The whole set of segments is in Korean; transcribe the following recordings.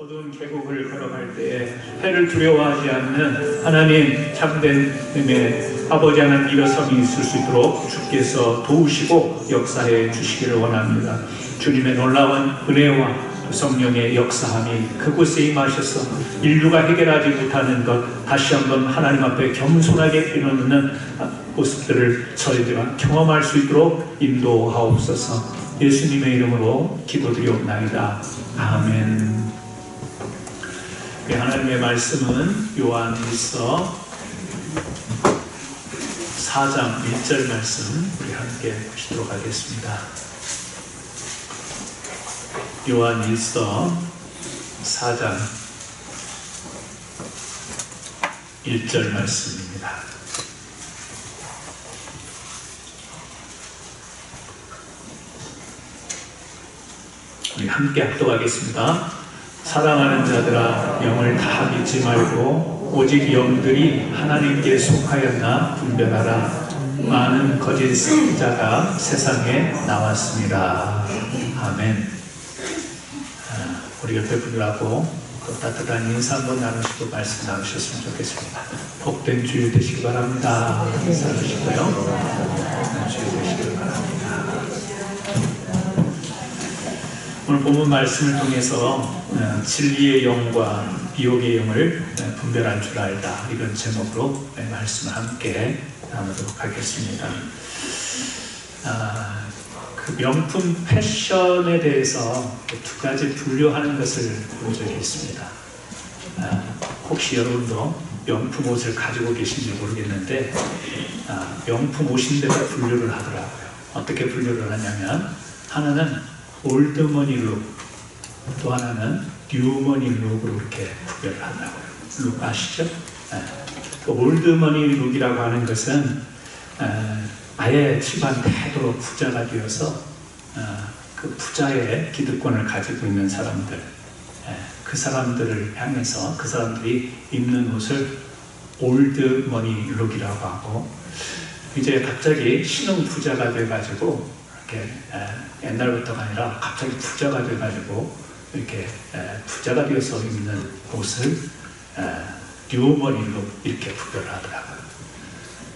어두운 계곡을 걸어갈 때에 해를 두려워하지 않는 하나님 참된 힘의 아버지 하나님 일어섬이 있을 수 있도록 주께서 도우시고 역사해 주시기를 원합니다. 주님의 놀라운 은혜와 성령의 역사함이 그곳에 임하셔서 인류가 해결하지 못하는 것 다시 한번 하나님 앞에 겸손하게 내놓는 모습들을 저희들과 경험할 수 있도록 인도하옵소서. 예수님의 이름으로 기도드리옵나이다. 아멘. 하나님의 말씀은 요한일서 4장 1절 말씀 우리 함께 보시도록 하겠습니다. 요한일서 4장 1절 말씀입니다. 우리 함께 합독하겠습니다. 사랑하는 자들아, 영을 다 믿지 말고 오직 영들이 하나님께 속하였나 분별하라. 많은 거짓 선지자가 세상에 나왔습니다. 아멘. 우리 옆에 분들하고 따뜻한 인사 한번 나누시고 말씀 나누셨으면 좋겠습니다. 복된 주일 되시기 바랍니다. 인사 나누시고요. 주일 되시기 바랍니다. 오늘 본문 말씀을 통해서 진리의 영과 미혹의 영을 분별할 줄 알다, 이런 제목으로 말씀을 함께 나누도록 하겠습니다. 그 명품 패션에 대해서 두 가지 분류하는 것을 본 적이 있습니다. 혹시 여러분도 명품 옷을 가지고 계신지 모르겠는데 명품 옷인데도 분류를 하더라고요. 어떻게 분류를 하냐면 하나는 올드머니 룩, 또 하나는 뉴머니 룩으로 이렇게 구별을 한다고요. 룩 아시죠? 그 올드머니 룩이라고 하는 것은 아예 집안 대대로 부자가 되어서 그 부자의 기득권을 가지고 있는 사람들, 그 사람들을 향해서 그 사람들이 입는 옷을 올드머니 룩이라고 하고, 이제 갑자기 신흥 부자가 돼가지고 이렇게 옛날부터가 아니라 갑자기 부자가 돼가지고 이렇게 부자가 되어서 입는 옷을 뉴머니 룩 이렇게 구별을 하더라고요.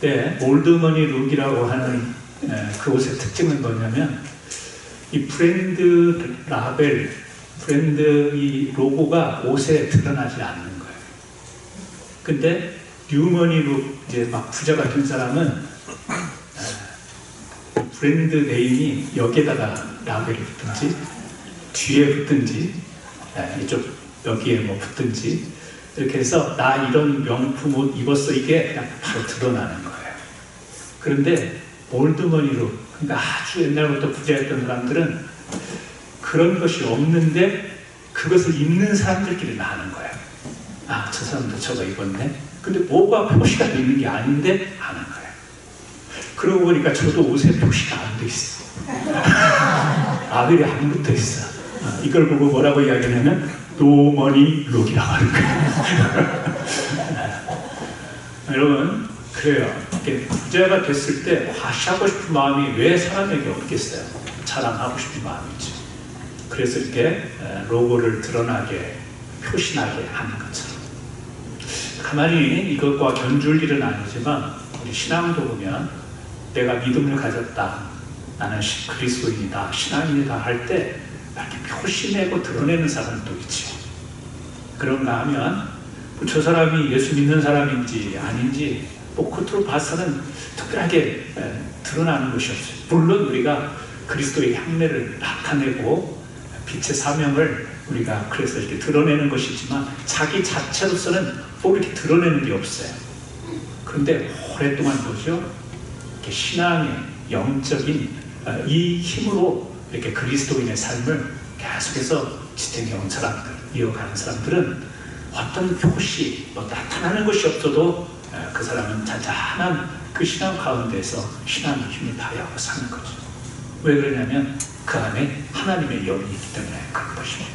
근데 올드머니 룩이라고 하는 그 옷의 특징은 뭐냐면 이 브랜드 라벨, 브랜드 이 로고가 옷에 드러나지 않는 거예요. 근데 뉴머니 룩, 이제 막 부자가 된 사람은 브랜드 네임이 여기에다가 라벨이 붙든지 뒤에 붙든지 이쪽 여기에 뭐 붙든지 이렇게 해서 나 이런 명품 옷 입었어, 이게 그냥 바로 드러나는 거예요. 그런데 올드머니로, 그러니까 아주 옛날부터 부자였던 사람들은 그런 것이 없는데 그것을 입는 사람들끼리 나는 거예요. 아, 저 사람도 저거 입었네. 근데 뭐가 표시가 돼 있는 게 아닌데 아는 거예요. 그러고 보니까 저도 옷에 표시가 안 돼 있어. 라벨이 안 붙어 있어. 이걸 보고 뭐라고 이야기하냐면 노머니 룩이라고 하는 거예요. 여러분, 그래요. 부자가 됐을 때 과시하고 싶은 마음이 왜 사람에게 없겠어요? 자랑하고 싶은 마음이죠. 그래서 이렇게 로고를 드러나게, 표시나게 하는 것처럼. 가만히 이것과 견줄 일은 아니지만 우리 신앙도 보면 내가 믿음을 가졌다, 나는 그리스도인이다, 신앙인이다 할 때 이렇게 표시내고 드러내는 사람도 있죠. 그런가 하면 저 사람이 예수 믿는 사람인지 아닌지 겉으로 봐서는 특별하게 드러나는 것이 없어요. 물론 우리가 그리스도의 향내를 나타내고 빛의 사명을 우리가 그래서 이렇게 드러내는 것이지만 자기 자체로서는 꼭 이렇게 드러내는 게 없어요. 그런데 오랫동안 보죠. 이렇게 신앙의 영적인 이 힘으로 이렇게 그리스도인의 삶을 계속해서 지탱해온 사람들, 이어가는 사람들은 어떤 표시, 나타나는 것이 없어도 그 사람은 잔잔한 그 신앙 가운데서 신앙의 힘을 발휘하고 사는 거죠. 왜 그러냐면 그 안에 하나님의 영이 있기 때문에 그런 것입니다.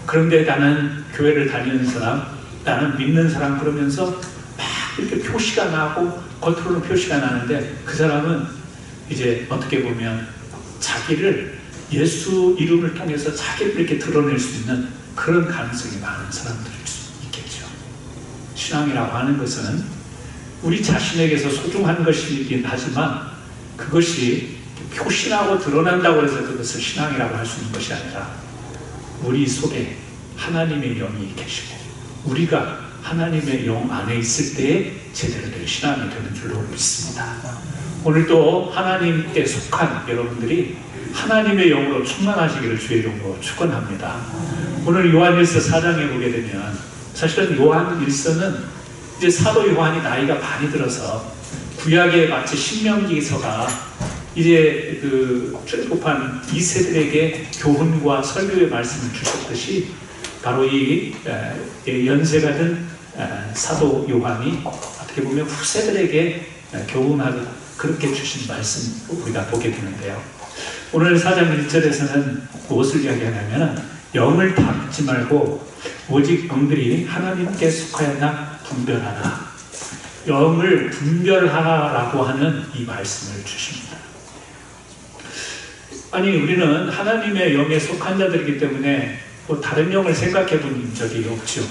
그런데 나는 교회를 다니는 사람, 나는 믿는 사람 그러면서 막 이렇게 표시가 나고 겉으로는 표시가 나는데 그 사람은 이제 어떻게 보면 자기를 예수 이름을 통해서 자기를 이렇게 드러낼 수 있는 그런 가능성이 많은 사람들일 수 있겠죠. 신앙이라고 하는 것은 우리 자신에게서 소중한 것이긴 하지만 그것이 표신하고 드러난다고 해서 그것을 신앙이라고 할 수 있는 것이 아니라 우리 속에 하나님의 영이 계시고 우리가 하나님의 영 안에 있을 때에 제대로 된 신앙이 되는 줄로 믿습니다. 오늘도 하나님께 속한 여러분들이 하나님의 영으로 충만하시기를 주의 이름으로 축원합니다. 오늘 요한일서 4장에 보게 되면 사실은 요한일서는 이제 사도 요한이 나이가 많이 들어서 구약에 마치 신명기서가 이제 그 출애굽한 2세들에게 교훈과 설교의 말씀을 주셨듯이 바로 이 연세가 든 사도 요한이 어떻게 보면 후세들에게 교훈하듯 그렇게 주신 말씀 우리가 보게 되는데요. 오늘 4장 1절에서는 무엇을 이야기하냐면 영을 다 믿지 말고 오직 영들이 하나님께 속하였나 분별하라. 영을 분별하라고 하는 이 말씀을 주십니다. 아니 우리는 하나님의 영에 속한 자들이기 때문에 뭐 다른 영을 생각해 본 적이 없죠.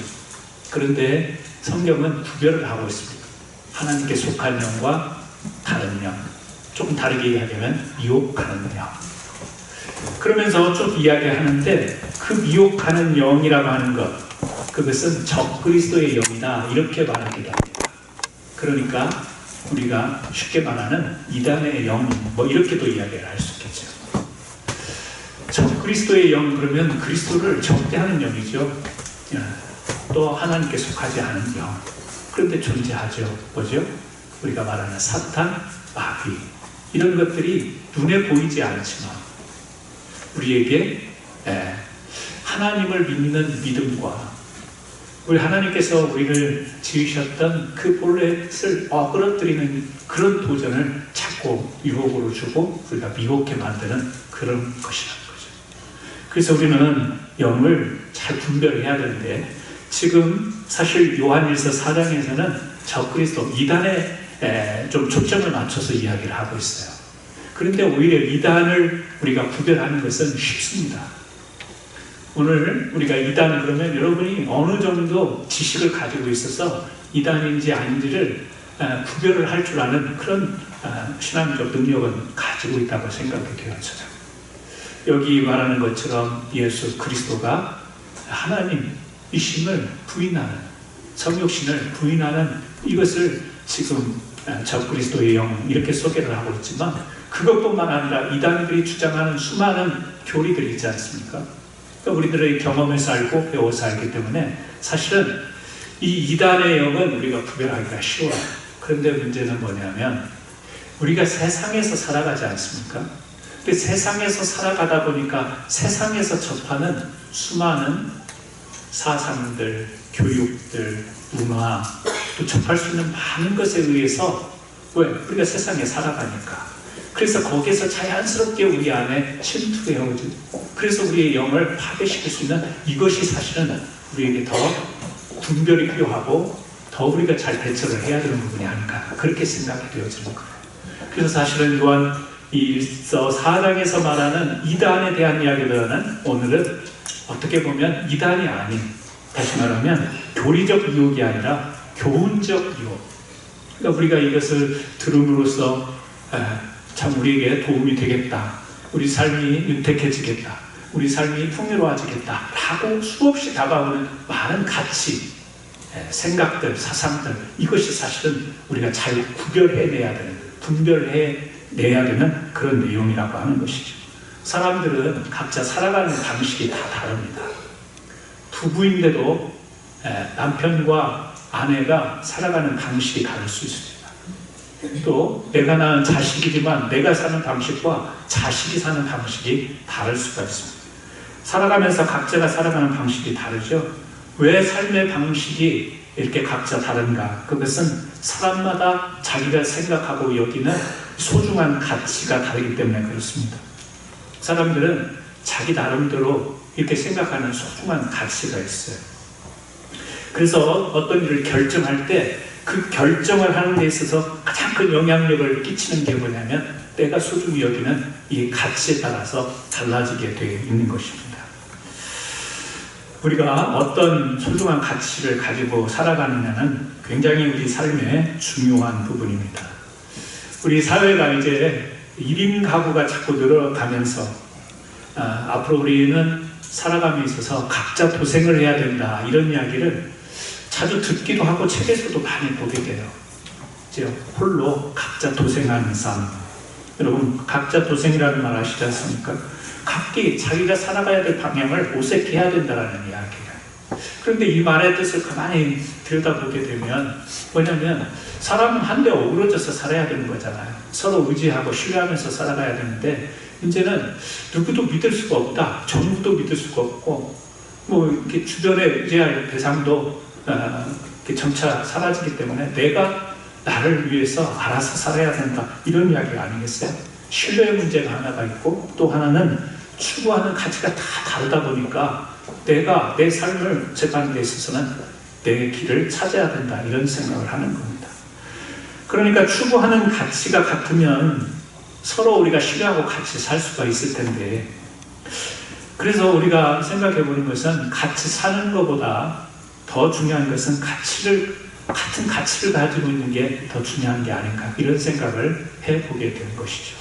그런데 성경은 구별을 하고 있습니다. 하나님께 속한 영과 다른 영, 조금 다르게 이야기하면 미혹하는 영. 그러면서 쭉 이야기하는데 그 미혹하는 영이라고 하는 것, 그것은 적그리스도의 영이다 이렇게 말하기도 합니다. 그러니까 우리가 쉽게 말하는 이단의 영, 뭐 이렇게도 이야기를 할 수 있겠죠. 적그리스도의 영 그러면 그리스도를 적대하는 영이죠. 또 하나님께 속하지 않은 영. 그런데 존재하죠. 뭐죠? 우리가 말하는 사탄, 마귀 이런 것들이 눈에 보이지 않지만 우리에게 하나님을 믿는 믿음과 우리 하나님께서 우리를 지으셨던 그 본래를 끌어들이는 그런 도전을 자꾸 유혹으로 주고 우리가 미혹해 만드는 그런 것이라는 거죠. 그래서 우리는 영을 잘 분별해야 되는데 지금 사실 요한일서 4장에서는 적그리스도 이단에 좀 초점을 맞춰서 이야기를 하고 있어요. 그런데 오히려 이단을 우리가 구별하는 것은 쉽습니다. 오늘 우리가 이단 그러면 여러분이 어느 정도 지식을 가지고 있어서 이단인지 아닌지를 구별을 할 줄 아는 그런 신앙적 능력은 가지고 있다고 생각이 되어져요. 여기 말하는 것처럼 예수 그리스도가 하나님이심을 부인하는 성육신을 부인하는 이것을 지금 적그리스도의 영 이렇게 소개를 하고 있지만 그것뿐만 아니라 이단들이 주장하는 수많은 교리들이 있지 않습니까? 그러니까 우리들의 경험에서 알고 배워서 알기 때문에 사실은 이 이단의 영은 우리가 구별하기가 쉬워요. 그런데 문제는 뭐냐면 우리가 세상에서 살아가지 않습니까? 그 세상에서 살아가다 보니까 세상에서 접하는 수많은 사상들, 교육들, 문화 또 접할 수 있는 많은 것에 의해서 왜? 우리가 세상에 살아가니까 그래서 거기에서 자연스럽게 우리 안에 침투해 오죠. 그래서 우리의 영을 파괴시킬 수 있는 이것이 사실은 우리에게 더 분별이 필요하고 더 우리가 잘 대처를 해야 되는 부분이 아닌가 그렇게 생각이 되어지는 거예요. 그래서 사실은 요한 일서 4장에서 말하는 이단에 대한 이야기보다는 오늘은 어떻게 보면 이단이 아닌 다시 말하면 교리적 유혹이 아니라 교훈적 유혹. 그러니까 우리가 이것을 들음으로써 참 우리에게 도움이 되겠다. 우리 삶이 윤택해지겠다. 우리 삶이 풍요로워지겠다. 라고 수없이 다가오는 많은 가치, 생각들, 사상들 이것이 사실은 우리가 잘 구별해내야 되는, 분별해내야 되는 그런 내용이라고 하는 것이죠. 사람들은 각자 살아가는 방식이 다 다릅니다. 부부인데도 남편과 아내가 살아가는 방식이 다를 수 있습니다. 또 내가 낳은 자식이지만 내가 사는 방식과 자식이 사는 방식이 다를 수가 있습니다. 살아가면서 각자가 살아가는 방식이 다르죠. 왜 삶의 방식이 이렇게 각자 다른가? 그것은 사람마다 자기가 생각하고 여기는 소중한 가치가 다르기 때문에 그렇습니다. 사람들은 자기 나름대로 이렇게 생각하는 소중한 가치가 있어요. 그래서 어떤 일을 결정할 때 그 결정을 하는 데 있어서 가장 큰 영향력을 끼치는 게 뭐냐면 내가 소중히 여기는 이 가치에 따라서 달라지게 되어 있는 것입니다. 우리가 어떤 소중한 가치를 가지고 살아가느냐는 굉장히 우리 삶의 중요한 부분입니다. 우리 사회가 이제 1인 가구가 자꾸 늘어가면서 앞으로 우리는 살아감에 있어서 각자 도생을 해야 된다, 이런 이야기를 자주 듣기도 하고 책에서도 많이 보게 돼요. 이제 홀로 각자 도생하는 삶. 여러분, 각자 도생이라는 말 아시지 않습니까? 각기 자기가 살아가야 될 방향을 모색해야 된다는 이야기예요. 그런데 이 말의 뜻을 가만히 들여다보게 되면 뭐냐면, 사람은 한데 어우러져서 살아야 되는 거잖아요. 서로 의지하고 신뢰하면서 살아가야 되는데, 이제는 누구도 믿을 수가 없다, 정부도 믿을 수가 없고, 뭐 이렇게 주변에 의지할 대상도 이렇게 점차 사라지기 때문에 내가 나를 위해서 알아서 살아야 된다, 이런 이야기 아니겠어요? 신뢰의 문제가 하나가 있고, 또 하나는 추구하는 가치가 다 다르다 보니까 내가 내 삶을 제하는 데 있어서는 내 길을 찾아야 된다, 이런 생각을 하는 겁니다. 그러니까 추구하는 가치가 같으면 서로 우리가 신뢰하고 같이 살 수가 있을 텐데, 그래서 우리가 생각해 보는 것은 같이 사는 것보다 더 중요한 것은 같은 가치를 가지고 있는 게 더 중요한 게 아닌가, 이런 생각을 해보게 된 것이죠.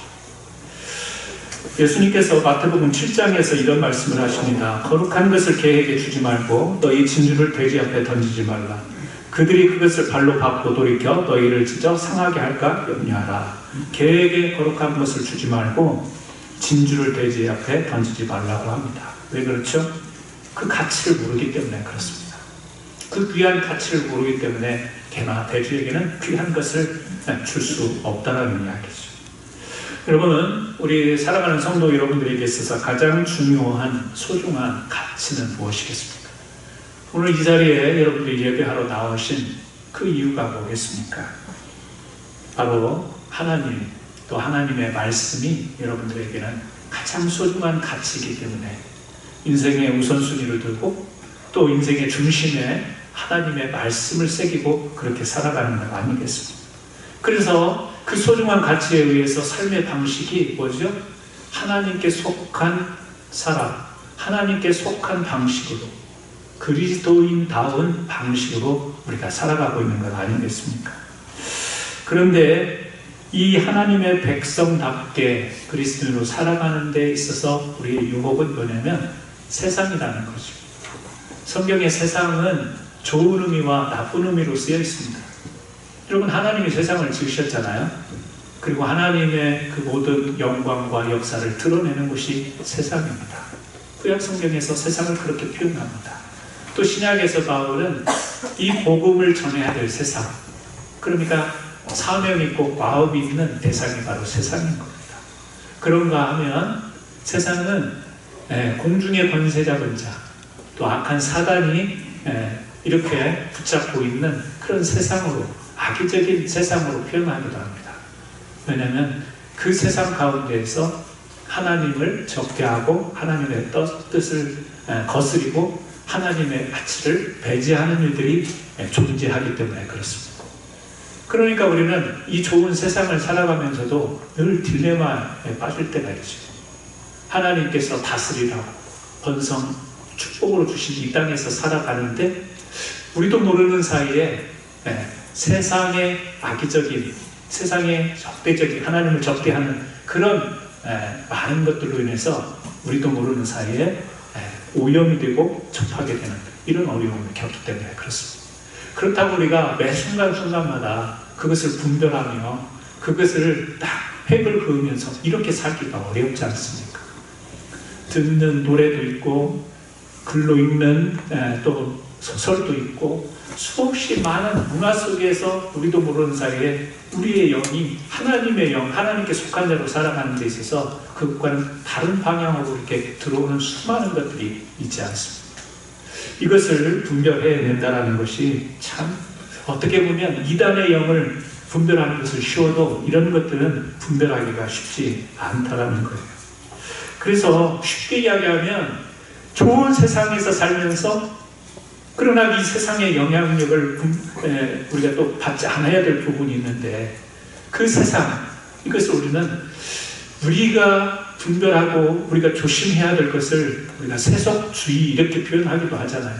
예수님께서 마태복음 7장에서 이런 말씀을 하십니다. 거룩한 것을 개에게 주지 말고 너희 진주를 돼지 앞에 던지지 말라. 그들이 그것을 발로 밟고 돌이켜 너희를 찢어 상하게 할까 염려하라. 개에게 거룩한 것을 주지 말고 진주를 돼지 앞에 던지지 말라고 합니다. 왜 그렇죠? 그 가치를 모르기 때문에 그렇습니다. 그 귀한 가치를 모르기 때문에 개나 돼지에게는 귀한 것을 줄 수 없다는 이야기죠. 여러분은 우리 살아가는 성도 여러분들에게 있어서 가장 중요한 소중한 가치는 무엇이겠습니까? 오늘 이 자리에 여러분들이 예배하러 나오신 그 이유가 뭐겠습니까? 바로 하나님, 또 하나님의 말씀이 여러분들에게는 가장 소중한 가치이기 때문에 인생의 우선순위를 두고 또 인생의 중심에 하나님의 말씀을 새기고 그렇게 살아가는 것 아니겠습니까? 그래서 그 소중한 가치에 의해서 삶의 방식이 뭐죠? 하나님께 속한 사람, 하나님께 속한 방식으로, 그리스도인다운 방식으로 우리가 살아가고 있는 것 아니겠습니까? 그런데 이 하나님의 백성답게 그리스도인으로 살아가는 데 있어서 우리의 유혹은 뭐냐면 세상이라는 거죠. 성경의 세상은 좋은 의미와 나쁜 의미로 쓰여 있습니다. 여러분, 하나님이 세상을 지으셨잖아요. 그리고 하나님의 그 모든 영광과 역사를 드러내는 곳이 세상입니다. 구약 성경에서 세상을 그렇게 표현합니다. 또 신약에서 바울은 이 복음을 전해야 될 세상, 그러니까 사명이 있고 마음이 있는 대상이 바로 세상인 겁니다. 그런가 하면 세상은 공중의 권세 잡은 자, 또 악한 사단이 이렇게 붙잡고 있는 그런 세상으로, 악의적인 세상으로 표현하기도 합니다. 왜냐하면 그 세상 가운데에서 하나님을 적대하고 하나님의 뜻을 거스리고 하나님의 가치를 배제하는 일들이 존재하기 때문에 그렇습니다. 그러니까 우리는 이 좋은 세상을 살아가면서도 늘 딜레마에 빠질 때가 있죠. 하나님께서 다스리라고 번성 축복으로 주신 이 땅에서 살아가는데 우리도 모르는 사이에 세상의 악의적인, 세상의 적대적인, 하나님을 적대하는 그런 많은 것들로 인해서 우리도 모르는 사이에 오염이 되고 접하게 되는 이런 어려움을 겪기 때문에 그렇습니다. 그렇다고 우리가 매 순간순간마다 그것을 분별하며 그것을 딱 획을 그으면서 이렇게 살기가 어렵지 않습니까? 듣는 노래도 있고 글로 읽는 또 소설도 있고 수없이 많은 문화 속에서 우리도 모르는 사이에 우리의 영이 하나님의 영, 하나님께 속한 자로 살아가는 데 있어서 그것과는 다른 방향으로 이렇게 들어오는 수많은 것들이 있지 않습니다. 이것을 분별해야 된다는 것이 참 어떻게 보면 이단의 영을 분별하는 것은 쉬워도 이런 것들은 분별하기가 쉽지 않다는 거예요. 그래서 쉽게 이야기하면 좋은 세상에서 살면서 그러나 이 세상의 영향력을 우리가 또 받지 않아야 될 부분이 있는데 그 세상, 이것을 우리는 우리가 분별하고 우리가 조심해야 될 것을 우리가 세속주의 이렇게 표현하기도 하잖아요.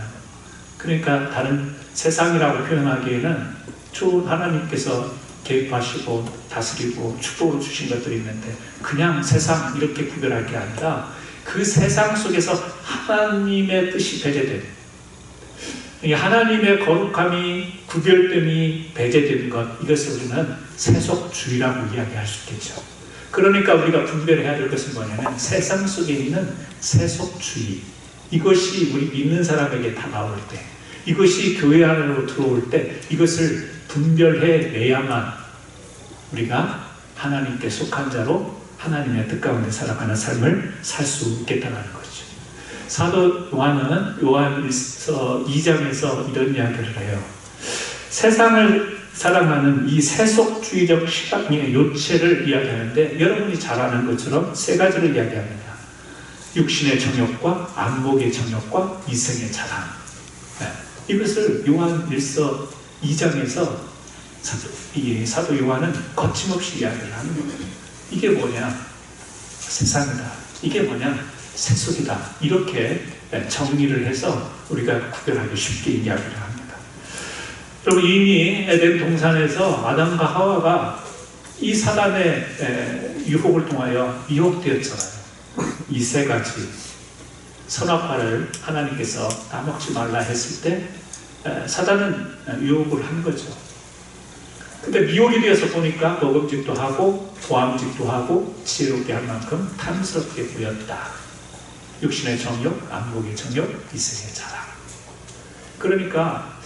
그러니까 다른 세상이라고 표현하기에는 좋은 하나님께서 개입하시고 다스리고 축복을 주신 것들이 있는데 그냥 세상 이렇게 구별할 게 아니라 그 세상 속에서 하나님의 뜻이 배제된, 하나님의 거룩함이 구별됨이 배제된 것, 이것을 우리는 세속주의라고 이야기할 수 있겠죠. 그러니까 우리가 분별해야 될 것은 뭐냐면 세상 속에 있는 세속주의, 이것이 우리 믿는 사람에게 다가올 때, 이것이 교회 안으로 들어올 때 이것을 분별해 내야만 우리가 하나님께 속한 자로 하나님의 뜻 가운데 살아가는 삶을 살 수 있겠다는 거죠. 사도 요한은 요한일서 2장에서 이런 이야기를 해요. 세상을 사랑하는 이 세속주의적 시각의 요체를 이야기하는데 여러분이 잘 아는 것처럼 세 가지를 이야기합니다. 육신의 정욕과 안목의 정욕과 이생의 자랑. 이것을 요한일서 2장에서 사도 요한은 거침없이 이야기를 하는 거예요. 이게 뭐냐? 세상이다. 이게 뭐냐? 세속이다. 이렇게 정리를 해서 우리가 구별하기 쉽게 이야기를 합니다. 여러분, 이미 에덴 동산에서 아담과 하와가 이 사단의 유혹을 통하여 미혹되었잖아요. 이 세 가지 선악과를 하나님께서 다 먹지 말라 했을 때 사단은 유혹을 한 거죠. 근데 미혹이 되어서 보니까 먹음직도 하고 보암직도 하고 지혜롭게 할 만큼 탐스럽게 보였다. 육신의 정욕, 안목의 정욕, 이생의 자랑. 그러니까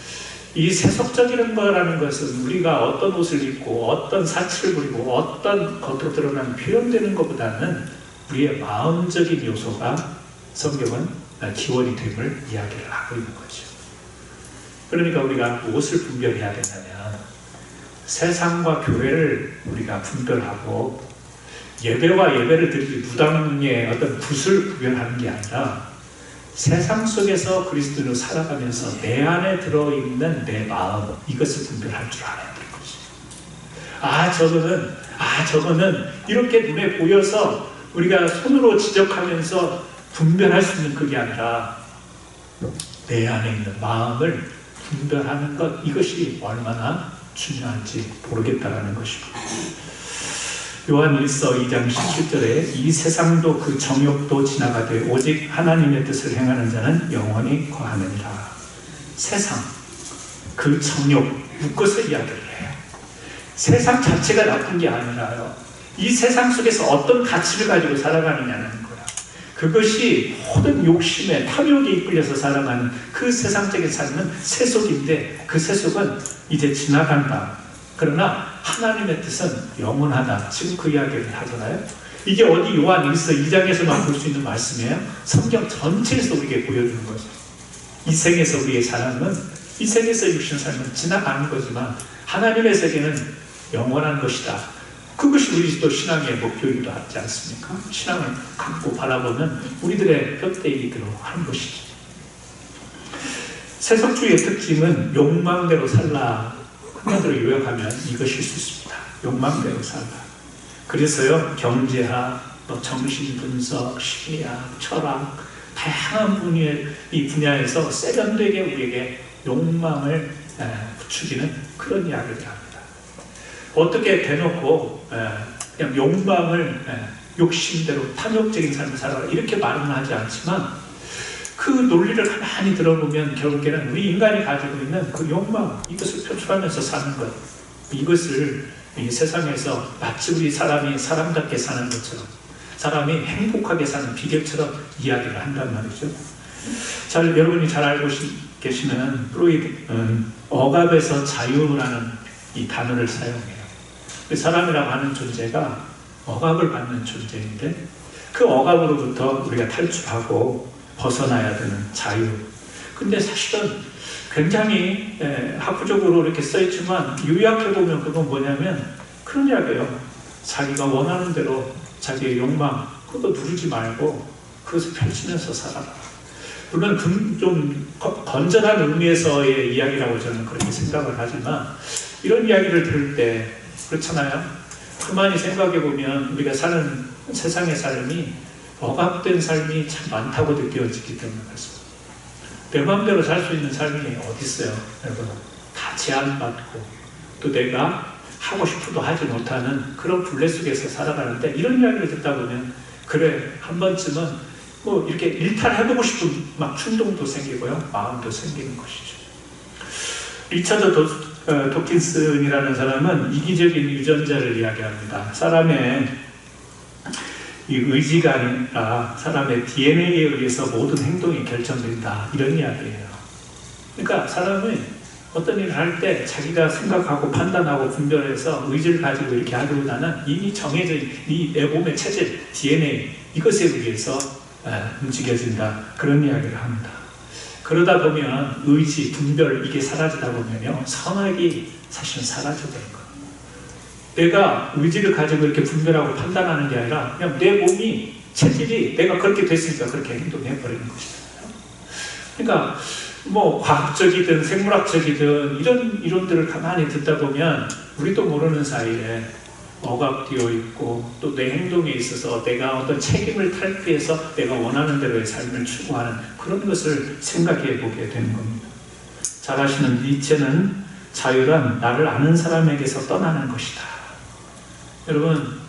이 세속적인 거라는 것은 우리가 어떤 옷을 입고 어떤 사치를 부리고 어떤 겉으로 드러나는 표현되는 것보다는 우리의 마음적인 요소가 성경은 기원이 됨을 이야기를 하고 있는 거죠. 그러니까 우리가 무엇을 분별해야 되냐면 세상과 교회를 우리가 분별하고 예배와 예배를 드리기 무당의 어떤 붓을 구별하는 게 아니라 세상 속에서 그리스도로 살아가면서 내 안에 들어있는 내 마음, 이것을 분별할 줄 알아야 될 것이죠. 저거는 이렇게 눈에 보여서 우리가 손으로 지적하면서 분별할 수 있는 그게 아니라 내 안에 있는 마음을 분별하는 것, 이것이 얼마나 중요한지 모르겠다라는 것입니다. 요한일서 2장 17절에 이 세상도 그 정욕도 지나가되 오직 하나님의 뜻을 행하는 자는 영원히 거하느니라. 세상, 그 정욕, 묶어서 이야기를 해요. 세상 자체가 나쁜 게 아니라요, 이 세상 속에서 어떤 가치를 가지고 살아가느냐는 거야. 그것이 모든 욕심에 탐욕에 이끌려서 살아가는 그 세상적인 삶은 세속인데 그 세속은 이제 지나간다. 그러나 하나님의 뜻은 영원하다. 지금 그 이야기를 하잖아요. 이게 어디 요한일서 2장에서만 볼 수 있는 말씀이에요. 성경 전체에서 우리에게 보여주는 거죠. 이 생에서 우리의 삶은, 이 생에서 육신 삶은 지나가는 거지만 하나님의 세계는 영원한 것이다. 그것이 우리 또 신앙의 목표이기도 하지 않습니까? 신앙을 갖고 바라보는 우리들의 뼈대이기로 하는 것이죠. 세속주의의 특징은 욕망대로 살라. 한마디로 요약하면 이것일 수 있습니다. 욕망대로 살라. 그래서요, 경제학, 정신분석, 심리학, 철학, 다양한 분야의 이 분야에서 세련되게 우리에게 욕망을 부추기는 그런 이야기를 합니다. 어떻게 대놓고 그냥 욕망을 욕심대로 탐욕적인 삶을 살아라 이렇게 말은 하지 않지만 그 논리를 가만히 들어보면 결국에는 우리 인간이 가지고 있는 그 욕망, 이것을 표출하면서 사는 것, 이것을 이 세상에서 마치 우리 사람이 사람답게 사는 것처럼, 사람이 행복하게 사는 비결처럼 이야기를 한단 말이죠. 여러분이 잘 알고 계시는 프로이드는 억압에서 자유라는 이 단어를 사용해요. 그 사람이라고 하는 존재가 억압을 받는 존재인데 그 억압으로부터 우리가 탈출하고 벗어나야 되는 자유. 근데 사실은 굉장히 학구적으로 이렇게 써있지만 요약해보면 그건 뭐냐면 그런 이야기예요. 자기가 원하는 대로 자기의 욕망 그거 누르지 말고 그것을 펼치면서 살아라. 물론 좀 건전한 의미에서의 이야기라고 저는 그렇게 생각을 하지만 이런 이야기를 들을 때 그렇잖아요. 가만히 생각해 보면 우리가 사는 세상의 삶이 억압된 삶이 참 많다고 느껴지기 때문에 그렇습니다. 내 마음대로 살 수 있는 삶이 어디 있어요, 여러분? 다 제한받고 또 내가 하고 싶어도 하지 못하는 그런 굴레 속에서 살아가는데, 이런 이야기를 듣다 보면 그래, 한 번쯤은 뭐 이렇게 일탈해보고 싶은 막 충동도 생기고요, 마음도 생기는 것이죠. 리처드 도킨슨이라는 사람은 이기적인 유전자를 이야기합니다. 사람의 이 의지가 아니라 사람의 DNA에 의해서 모든 행동이 결정된다, 이런 이야기예요. 그러니까 사람은 어떤 일을 할 때 자기가 생각하고 판단하고 분별해서 의지를 가지고 이렇게 하기보다는 이미 정해진 내 몸의 체질, DNA, 이것에 의해서 움직여진다, 그런 이야기를 합니다. 그러다 보면 의지, 분별, 이게 사라지다 보면요, 선악이 사실은 사라져버린 거예요. 내가 의지를 가지고 이렇게 분별하고 판단하는 게 아니라 그냥 내 몸이, 체질이 내가 그렇게 됐으니까 그렇게 행동해버리는 것이잖아요. 그러니까 뭐 과학적이든 생물학적이든 이런 이론들을 가만히 듣다 보면 우리도 모르는 사이에 억압되어 있고, 또 내 행동에 있어서 내가 어떤 책임을 탈피해서 내가 원하는 대로의 삶을 추구하는 그런 것을 생각해 보게 되는 겁니다. 잘 아시는 니체는 자유란 나를 아는 사람에게서 떠나는 것이다. 여러분,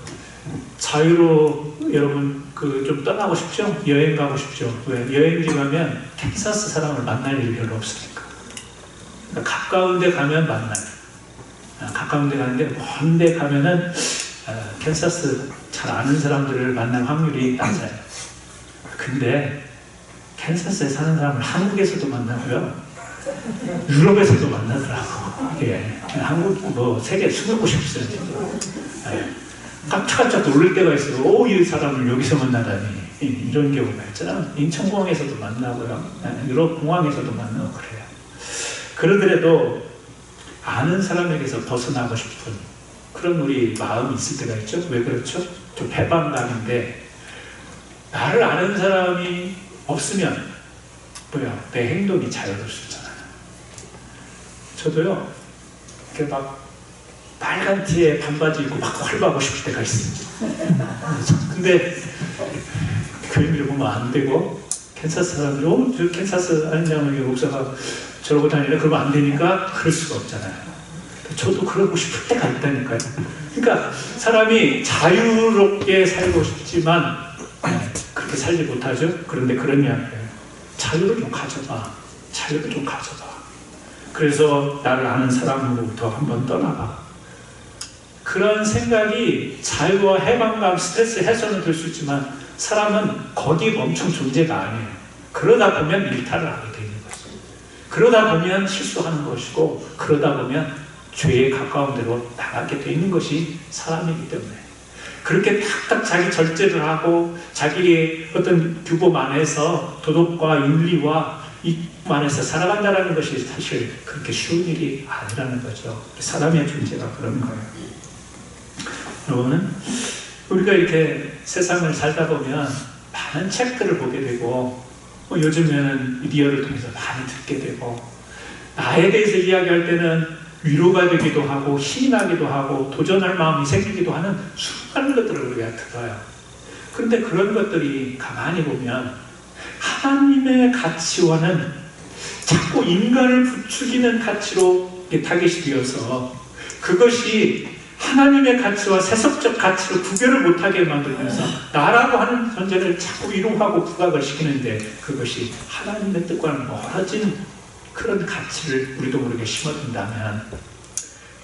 자유로 여러분 좀 떠나고 싶죠? 여행 가고 싶죠? 왜? 여행지 가면 텍사스 사람을 만날 일이 별로 없으니까. 그러니까 가까운 데 가면 만나요. 가까운 데 가는데 먼 데 가면은 캔사스 잘 아는 사람들을 만날 확률이 낮아요. 근데 캔사스에 사는 사람을 한국에서도 만나고요, 유럽에서도 만나더라고. 예. 한국 뭐 세계 20곳이 있어요. 예. 깜짝깜짝 놀랄 때가 있어요. 오, 이 사람을 여기서 만나다니, 이런 경우가 있잖아. 인천공항에서도 만나고요, 유럽 공항에서도 만나고 그래요. 그러더라도 아는 사람에게서 벗어나고 싶은 그런 우리 마음이 있을 때가 있죠. 왜 그렇죠? 좀 배반감인데, 나를 아는 사람이 없으면 내 행동이 자유로울 수 있잖아요. 저도요, 이렇게 막 빨간 티에 반바지 입고 막 활보하고 싶을 때가 있어요. 근데 교인들이 보면 안 되고, 캔사스 사람들이 저 캔사스 안장의 목사가 저러고 다니라 그러면 안 되니까 그럴 수가 없잖아요. 저도 그러고 싶을 때가 있다니까요. 그러니까 사람이 자유롭게 살고 싶지만 그렇게 살지 못하죠. 그런데 그런 이야기예요. 자유를 좀 가져봐. 자유를 좀 가져봐. 그래서 나를 아는 사람으로부터 한번 떠나봐. 그런 생각이 자유와 해방감, 스트레스 해소는 될 수 있지만 사람은 거기에 멈춘 존재가 아니에요. 그러다 보면 일탈을 하게 되는 거죠. 그러다 보면 실수하는 것이고, 그러다 보면 죄에 가까운 데로 나가게 되는 것이 사람이기 때문에, 그렇게 탁탁 자기 절제를 하고 자기의 어떤 규범 안에서 도덕과 윤리와 이 안에서 살아간다는 것이 사실 그렇게 쉬운 일이 아니라는 거죠. 사람의 존재가 그런 거예요. 여러분은 우리가 이렇게 세상을 살다 보면 많은 책들을 보게 되고, 요즘에는 미디어를 통해서 많이 듣게 되고, 나에 대해서 이야기할 때는 위로가 되기도 하고 힘이 나기도 하고 도전할 마음이 생기기도 하는 수많은 것들을 우리가 들어요. 그런데 그런 것들이 가만히 보면 하나님의 가치와는 자꾸 인간을 부추기는 가치로 타겟이 되어서, 그것이 하나님의 가치와 세속적 가치로 구별을 못하게 만들면서 나라고 하는 존재를 자꾸 위로하고 부각을 시키는데, 그것이 하나님의 뜻과는 멀어진 그런 가치를 우리도 모르게 심어둔다면,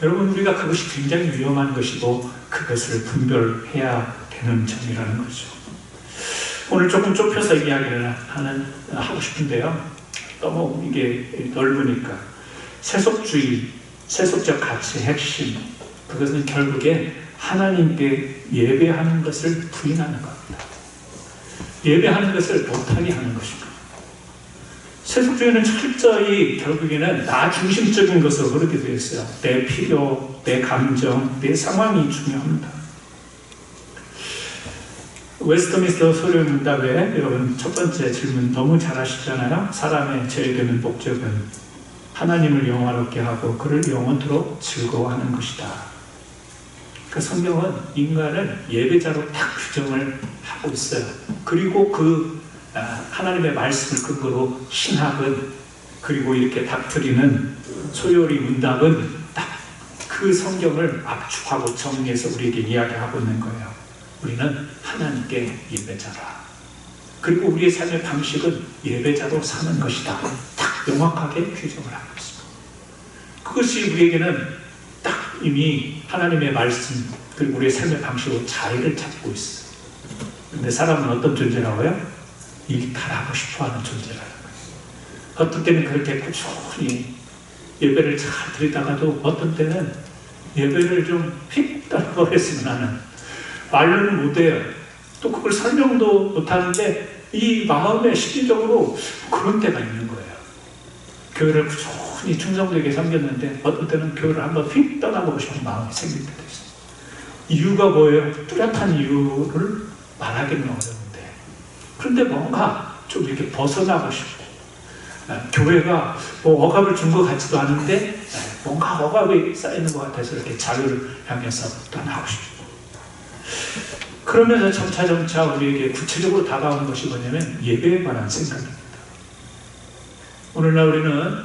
여러분, 우리가 그것이 굉장히 위험한 것이고 그것을 분별해야 되는 점이라는 거죠. 오늘 조금 좁혀서 이야기를 하고 싶은데요, 너무 이게 넓으니까, 세속주의, 세속적 가치의 핵심, 그것은 결국에 하나님께 예배하는 것을 부인하는 겁니다. 예배하는 것을 못하게 하는 것입니다. 세속주의는 철저히 결국에는 나 중심적인 것으로 흐르게 되어 있어요. 내 필요, 내 감정, 내 상황이 중요합니다. 웨스트민스터 소령문답에 여러분 첫 번째 질문 너무 잘 아시잖아요. 사람의 제일되는 목적은 하나님을 영화롭게 하고 그를 영원토록 즐거워하는 것이다. 그 성경은 인간을 예배자로 딱 규정을 하고 있어요. 그리고 그 하나님의 말씀을 근거로 신학은, 그리고 이렇게 닥트리는, 소요리 문답은 딱 그 성경을 압축하고 정리해서 우리에게 이야기하고 있는 거예요. 우리는 하나님께 예배자라. 그리고 우리의 삶의 방식은 예배자로 사는 것이다. 딱 명확하게 규정을 하고 있습니다. 그것이 우리에게는 딱 이미 하나님의 말씀, 그리고 우리의 삶의 방식으로 자리를 잡고 있어요. 그런데 사람은 어떤 존재라고요? 일탈하고 싶어하는 존재라는 거예요. 어떤 때는 그렇게 꾸준히 예배를 잘 드리다가도 어떤 때는 예배를 좀 휙 떠나버렸으면 하는, 말로는 못해요. 또 그걸 설명도 못하는데 이 마음에 실질적으로 그런 때가 있는 거예요. 교회를 꾸준히 충성되게 섬겼는데 어떤 때는 교회를 한번 휙 떠나보고 싶은 마음이 생길 때도 있어요. 이유가 뭐예요? 뚜렷한 이유를 말하기는 어려운데, 그런데 뭔가 좀 이렇게 벗어나고 싶고, 교회가 뭐 억압을 준 것 같지도 않은데 뭔가 억압이 쌓이는 것 같아서 이렇게 자유를 향해서 떠나고 싶고, 그러면서 점차 우리에게 구체적으로 다가오는 것이 뭐냐면 예배에 관한 생각입니다. 오늘날 우리는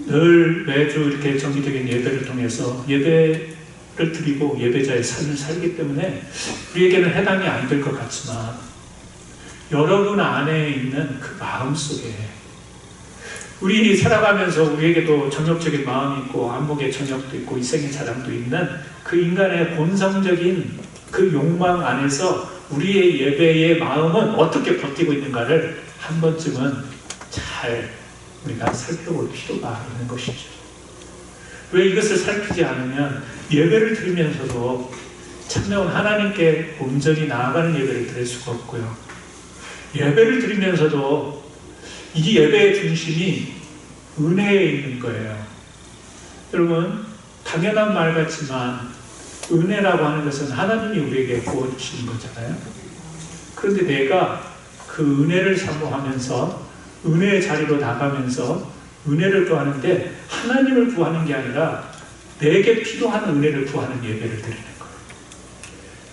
늘 매주 이렇게 정기적인 예배를 통해서 예배를 드리고 예배자의 삶을 살기 때문에 우리에게는 해당이 안 될 것 같지만, 여러분 안에 있는 그 마음 속에, 우리 살아가면서 우리에게도 정욕적인 마음이 있고 안목의 정욕도 있고 이생의 자랑도 있는 그 인간의 본성적인 그 욕망 안에서 우리의 예배의 마음은 어떻게 버티고 있는가를 한 번쯤은 잘 우리가 살펴볼 필요가 있는 것이죠. 왜 이것을 살피지 않으면 예배를 드리면서도 참여한 하나님께 온전히 나아가는 예배를 드릴 수가 없고요. 예배를 드리면서도 이 예배의 중심이 은혜에 있는 거예요. 여러분, 당연한 말 같지만 은혜라고 하는 것은 하나님이 우리에게 부어주시는 거잖아요. 그런데 내가 그 은혜를 사모하면서 은혜의 자리로 나가면서 은혜를 구하는데 하나님을 구하는 게 아니라 내게 필요한 은혜를 구하는 예배를 드리는 거예요.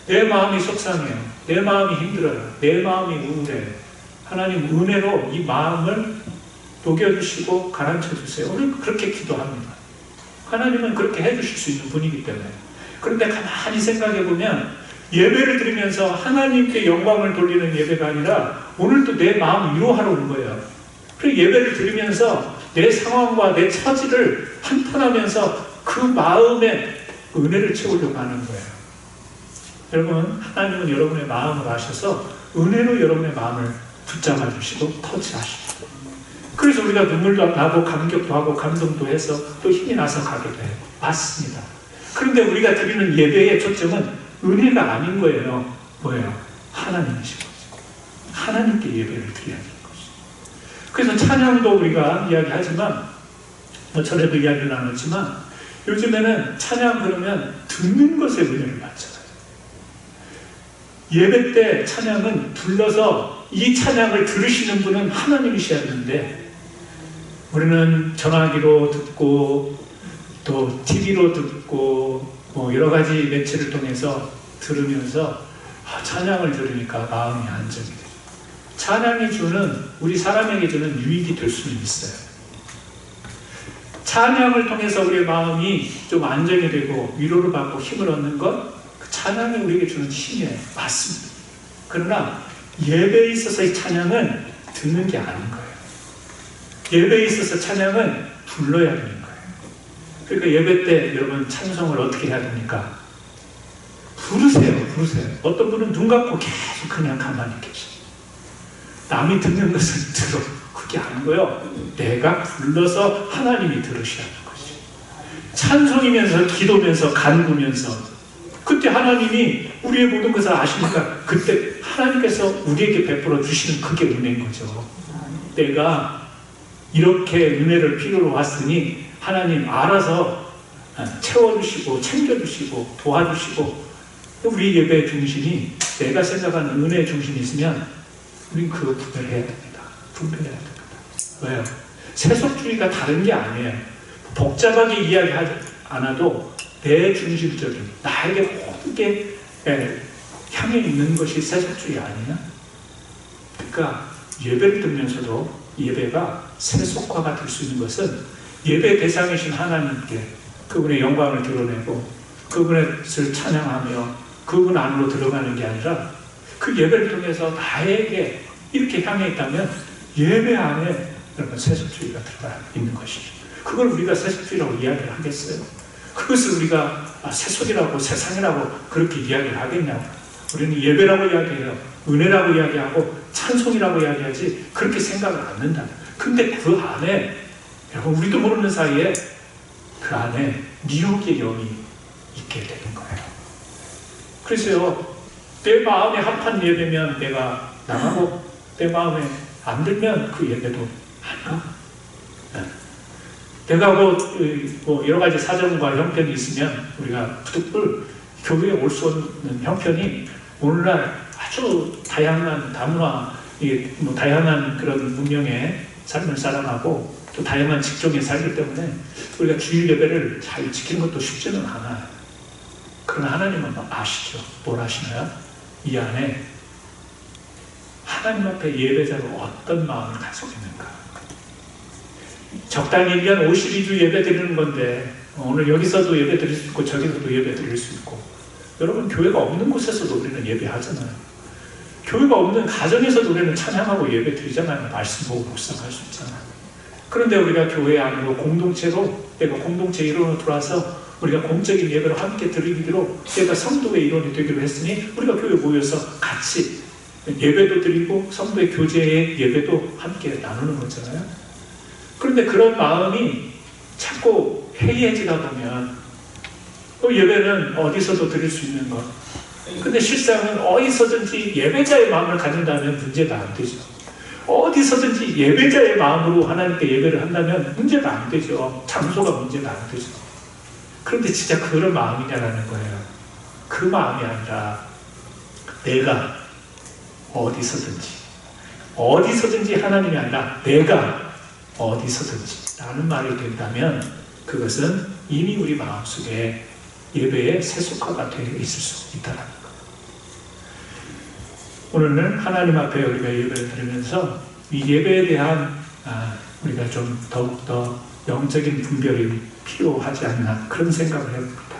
내 마음이 속상해요. 내 마음이 힘들어요. 내 마음이 우울해요. 하나님 은혜로 이 마음을 녹여주시고 가라앉혀주세요. 오늘 그렇게 기도합니다. 하나님은 그렇게 해주실 수 있는 분이기 때문에. 그런데 가만히 생각해보면 예배를 드리면서 하나님께 영광을 돌리는 예배가 아니라 오늘도 내 마음 위로하러 온 거예요. 그리고 예배를 드리면서 내 상황과 내 처지를 한탄하면서 그 마음에 은혜를 채우려고 하는 거예요. 여러분, 하나님은 여러분의 마음을 아셔서 은혜로 여러분의 마음을 붙잡아 주시고 터치하시고, 그래서 우리가 눈물도 나고 감격도 하고 감동도 해서 또 힘이 나서 가게 돼요. 맞습니다. 그런데 우리가 드리는 예배의 초점은 은혜가 아닌 거예요. 뭐예요? 하나님이신 거죠. 하나님께 예배를 드려야 하는 거죠. 그래서 찬양도 우리가 이야기하지만, 전에도 이야기를 나눴지만, 요즘에는 찬양 그러면 듣는 것에 은혜를 받잖아요. 예배 때 찬양은 불러서 이 찬양을 들으시는 분은 하나님이셔야 되는데, 우리는 전화기로 듣고 또 TV로 듣고 뭐 여러 가지 매체를 통해서 들으면서 찬양을 들으니까 마음이 안정이 돼요. 찬양이 주는, 우리 사람에게 주는 유익이 될 수는 있어요. 찬양을 통해서 우리의 마음이 좀 안정이 되고 위로를 받고 힘을 얻는 것, 그 찬양이 우리에게 주는 힘이에요. 맞습니다. 그러나 예배에 있어서 이 찬양은 듣는 게 아닌 거예요. 예배에 있어서 찬양은 불러야 되는 거예요. 그러니까 예배 때 여러분 찬송을 어떻게 해야 됩니까? 부르세요. 어떤 분은 눈 감고 계속 그냥 가만히 계셔. 남이 듣는 것을 들어. 그게 아니고요. 내가 불러서 하나님이 들으셔야 하는 것이. 찬송이면서 기도면서 간구면서, 그때 하나님이 우리의 모든 것을 아시니까 그때 하나님께서 우리에게 베풀어 주시는 그게 은혜인 거죠. 내가 이렇게 은혜를 필요로 왔으니 하나님 알아서 채워주시고 챙겨주시고 도와주시고, 우리 예배의 중심이 내가 생각하는 은혜의 중심이 있으면 우린 그거 분별해야 됩니다. 왜요? 세속주의가 다른 게 아니에요. 복잡하게 이야기하지 않아도 내 중심적인, 나에게 크게 향해 있는 것이 세속주의 아니냐? 그러니까 예배를 드리면서도 예배가 세속화가 될 수 있는 것은 예배 대상이신 하나님께 그분의 영광을 드러내고 그분을 찬양하며 그분 안으로 들어가는 게 아니라 그 예배를 통해서 나에게 이렇게 향해 있다면 예배 안에 여러분 세속주의가 들어가 있는 것이죠. 그걸 우리가 세속주의라고 이야기를 하겠어요? 그것을 우리가 세속이라고 세상이라고 그렇게 이야기를 하겠냐고. 우리는 예배라고 이야기해요. 은혜라고 이야기하고 찬송이라고 이야기하지 그렇게 생각을 않는다. 근데 그 안에 여러분 우리도 모르는 사이에 그 안에 미혹의 영이 있게 되는 거예요. 그래서요, 내 마음에 합한 예배면 내가 나가고 내 마음에 안 들면 그 예배도 안 가. 내가 뭐 여러 가지 사정과 형편이 있으면 우리가 부득불 교회에 올 수 없는 형편이 오늘날 아주 다양한 다문화, 뭐 다양한 그런 문명의 삶을 살아가고 또 다양한 직종에 살기 때문에 우리가 주일 예배를 잘 지키는 것도 쉽지는 않아요. 그러나 하나님은 아시죠? 뭘 아시나요? 이 안에 하나님 앞에 예배자로 어떤 마음을 가지고 있는가. 적당히 1년 52주 예배 드리는 건데 오늘 여기서도 예배 드릴 수 있고 저기서도 예배 드릴 수 있고 여러분 교회가 없는 곳에서도 우리는 예배하잖아요. 교회가 없는 가정에서도 우리는 찬양하고 예배 드리잖아요. 말씀 보고 묵상할 수 있잖아요. 그런데 우리가 교회 안으로 공동체로 내가 공동체 일원으로 들어와서 우리가 공적인 예배를 함께 드리기로 내가 성도의 일원이 되기로 했으니 우리가 교회에 모여서 같이 예배도 드리고 성도의 교제의 예배도 함께 나누는 거잖아요. 그런데 그런 마음이 자꾸 해이해지다 보면 예배는 어디서도 드릴 수 있는 것. 근데 실상은 어디서든지 예배자의 마음을 가진다면 문제가 안 되죠. 어디서든지 예배자의 마음으로 하나님께 예배를 한다면 문제가 안 되죠. 장소가 문제가 안 되죠. 그런데 진짜 그런 마음이냐라는 거예요. 그 마음이 아니라 내가 어디서든지 하나님이 아니라 내가 어디서든지 라는 말이 된다면 그것은 이미 우리 마음속에 예배의 세속화가 되어 있을 수 있다는 것. 오늘은 하나님 앞에 우리가 예배를 드리면서 이 예배에 대한 우리가 좀 더욱더 영적인 분별이 필요하지 않나 그런 생각을 해봅니다.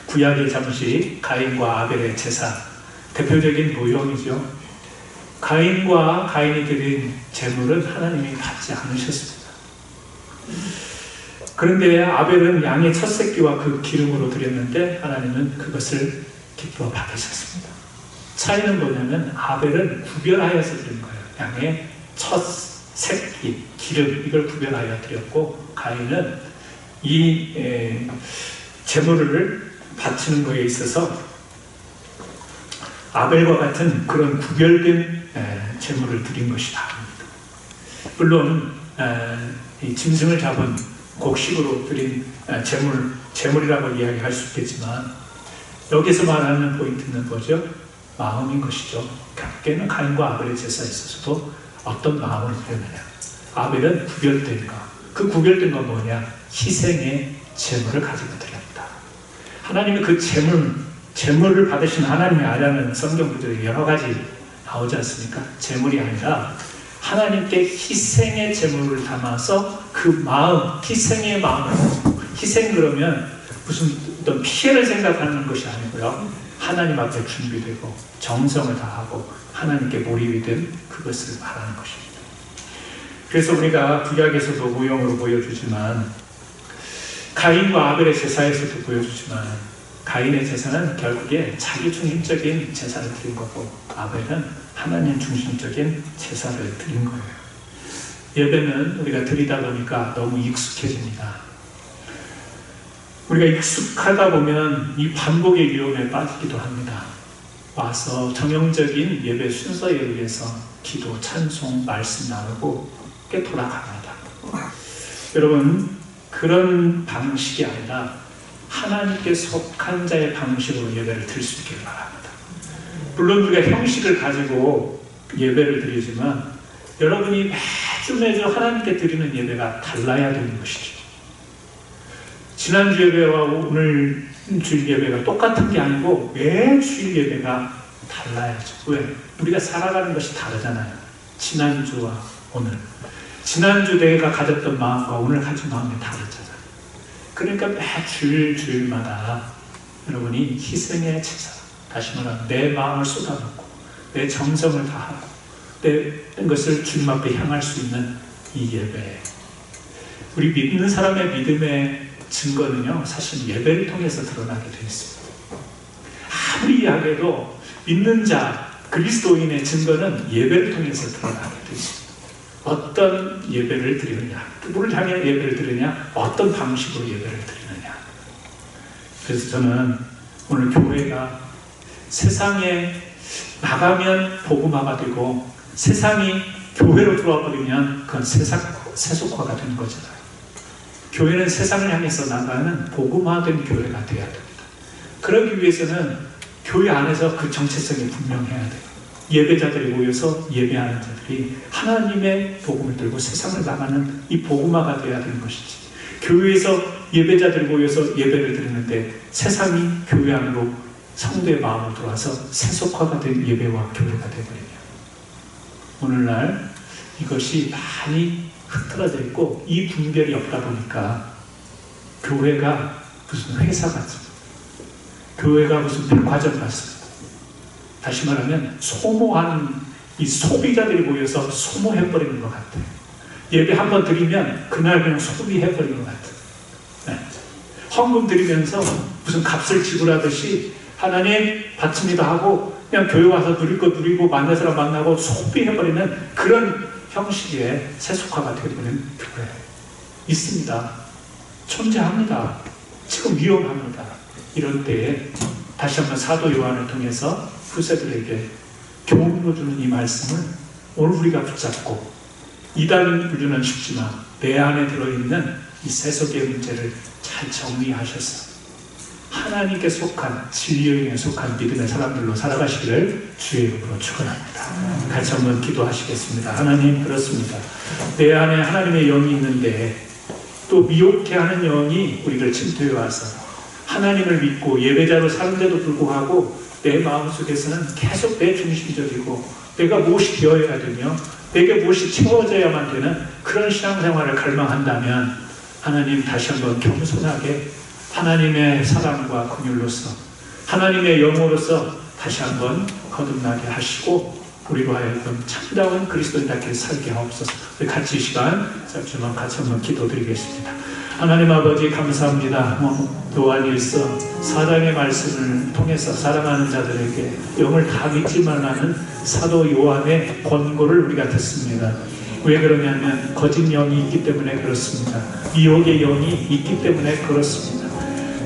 구약의 잠시 가인과 아벨의 제사 대표적인 모형이죠. 가인과 가인이 드린 제물은 하나님이 받지 않으셨습니다. 그런데 아벨은 양의 첫 새끼와 그 기름으로 드렸는데 하나님은 그것을 기뻐 받으셨습니다. 차이는 뭐냐면 아벨은 구별하여서 드린 거예요. 양의 첫 새끼, 기름 이걸 구별하여 드렸고 가인은 이 제물을 바치는 것에 있어서 아벨과 같은 그런 구별된 제물을 드린 것이다. 물론 이 짐승을 잡은 곡식으로 드린 제물이라고 이야기할 수 있겠지만 여기서 말하는 포인트는 뭐죠? 마음인 것이죠. 각계는 가인과 아벨의 제사에 있어서도 어떤 마음을 드렸느냐. 아벨은 구별된 것. 그 구별된 건 뭐냐? 희생의 제물을 가지고 드렸다. 하나님이 그 제물을 받으신 하나님이 아니라는 성경 구절이 여러 가지 나오지 않습니까? 제물이 아니라 하나님께 희생의 제물을 담아서 그 마음, 희생의 마음을 희생 그러면 무슨 어떤 피해를 생각하는 것이 아니고요. 하나님 앞에 준비되고 정성을 다하고 하나님께 몰입이 된 그것을 말하는 것입니다. 그래서 우리가 구약에서도 모형으로 보여주지만 가인과 아벨의 제사에서도 보여주지만 가인의 제사는 결국에 자기 중심적인 제사를 드린 거고 아벨은 하나님 중심적인 제사를 드린 거예요. 예배는 우리가 드리다 보니까 너무 익숙해집니다. 우리가 익숙하다 보면 이 반복의 위험에 빠지기도 합니다. 와서 정형적인 예배 순서에 의해서 기도, 찬송, 말씀 나누고 꽤 돌아갑니다. 여러분 그런 방식이 아니라 하나님께 속한 자의 방식으로 예배를 드릴 수 있기를 바랍니다. 물론 우리가 형식을 가지고 예배를 드리지만 여러분이 매주 하나님께 드리는 예배가 달라야 되는 것이죠. 지난주 예배와 오늘 주일 예배가 똑같은 게 아니고 매 주일 예배가 달라야죠. 왜? 우리가 살아가는 것이 다르잖아요. 지난주와 오늘. 지난주 내가 가졌던 마음과 오늘 가진 마음이 다르잖아요. 그러니까 매 주일마다 여러분이 희생의 제사, 다시 말하면 내 마음을 쏟아놓고 내 정성을 다하고 내 것을 주님 앞에 향할 수 있는 이 예배. 우리 믿는 사람의 믿음의 증거는요, 사실 예배를 통해서 드러나게 되어 있습니다. 아무리 이야기해도 믿는 자, 그리스도인의 증거는 예배를 통해서 드러나게 되어 있습니다. 어떤 예배를 드리느냐, 누구를 향해 예배를 드리느냐, 어떤 방식으로 예배를 드리느냐. 그래서 저는 오늘 교회가 세상에 나가면 복음화가 되고 세상이 교회로 들어와 버리면 그건 세속화가 되는 거잖아요. 교회는 세상을 향해서 나가는 복음화된 교회가 되어야 됩니다. 그러기 위해서는 교회 안에서 그 정체성이 분명해야 돼요. 예배자들이 모여서 예배하는 자들이 하나님의 복음을 들고 세상을 나가는 이 복음화가 되어야 되는 것이지, 교회에서 예배자들이 모여서 예배를 드리는데 세상이 교회 안으로 성도의 마음으로 들어와서 세속화가 된 예배와 교회가 되어버리면 오늘날 이것이 많이 흐트러져 있고 이 분별이 없다 보니까 교회가 무슨 회사 같습니다. 교회가 무슨 백화점 같습니다. 다시 말하면 소모하는 이 소비자들이 모여서 소모해버리는 것 같아요. 예배 한번 드리면 그날 그냥 소비해버리는 것 같아요. 네. 헌금 드리면서 무슨 값을 지불하듯이 하나님 받습니다 하고 그냥 교회 와서 누릴 거 누리고 만날 사람 만나고 소비해버리는 그런 형식의 세속화가 되어버리는 교회 있습니다. 존재합니다. 지금 위험합니다. 이런 때에 다시 한번 사도 요한을 통해서 후세들에게 교훈으로 주는 이 말씀을 오늘 우리가 붙잡고 이단 분류는 쉽지만 내 안에 들어있는 이 세속의 문제를 잘 정리하셔서 하나님께 속한 진리에 속한 믿음의 사람들로 살아가시기를 주의 이름으로 축원합니다. 같이 한번 기도하시겠습니다. 하나님, 그렇습니다. 내 안에 하나님의 영이 있는데 또 미혹해하는 영이 우리를 침투해 와서 하나님을 믿고 예배자로 사는데도 불구하고 내 마음속에서는 계속 내 중심적이고 내가 무엇이 되어야 되며 내게 무엇이 채워져야만 되는 그런 신앙생활을 갈망한다면 하나님, 다시 한번 겸손하게 하나님의 사랑과 긍휼로서 하나님의 영으로서 다시 한번 거듭나게 하시고 우리로 하여금 참다운 그리스도인답게 살게 하옵소서. 우리 같이 이 시간 짧지만 같이 한번 기도드리겠습니다. 하나님 아버지, 감사합니다. 또한 일서 사랑의 말씀을 통해서 사랑하는 자들에게 영을 다 믿지만 하는 사도 요한의 권고를 우리가 듣습니다. 왜 그러냐면 거짓 영이 있기 때문에 그렇습니다. 미혹의 영이 있기 때문에 그렇습니다.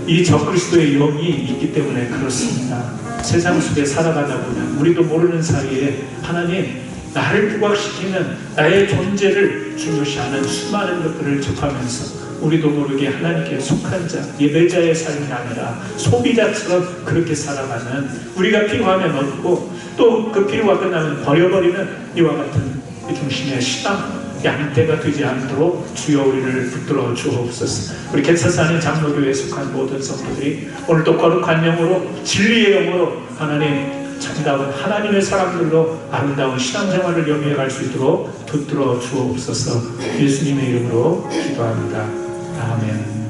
이 적그리스도의 영이 있기 때문에 그렇습니다. 세상 속에 살아가다 보면 우리도 모르는 사이에 하나님, 나를 부각시키는 나의 존재를 중요시하는 수많은 것들을 접하면서 우리도 모르게 하나님께 속한 자, 예배자의 삶이 아니라 소비자처럼 그렇게 살아가는, 우리가 필요하면 얻고 또 그 필요가 끝나면 버려버리는 이와 같은 중심의 신앙, 양떼가 되지 않도록 주여 우리를 붙들어 주옵소서. 우리 겟세마네 장로교회에 속한 모든 성도들이 오늘도 거룩한 영으로 진리의 영으로 하나님 참다운 하나님의 사람들로 아름다운 신앙생활을 영위해 갈 수 있도록 붙들어 주옵소서. 예수님의 이름으로 기도합니다. 아멘.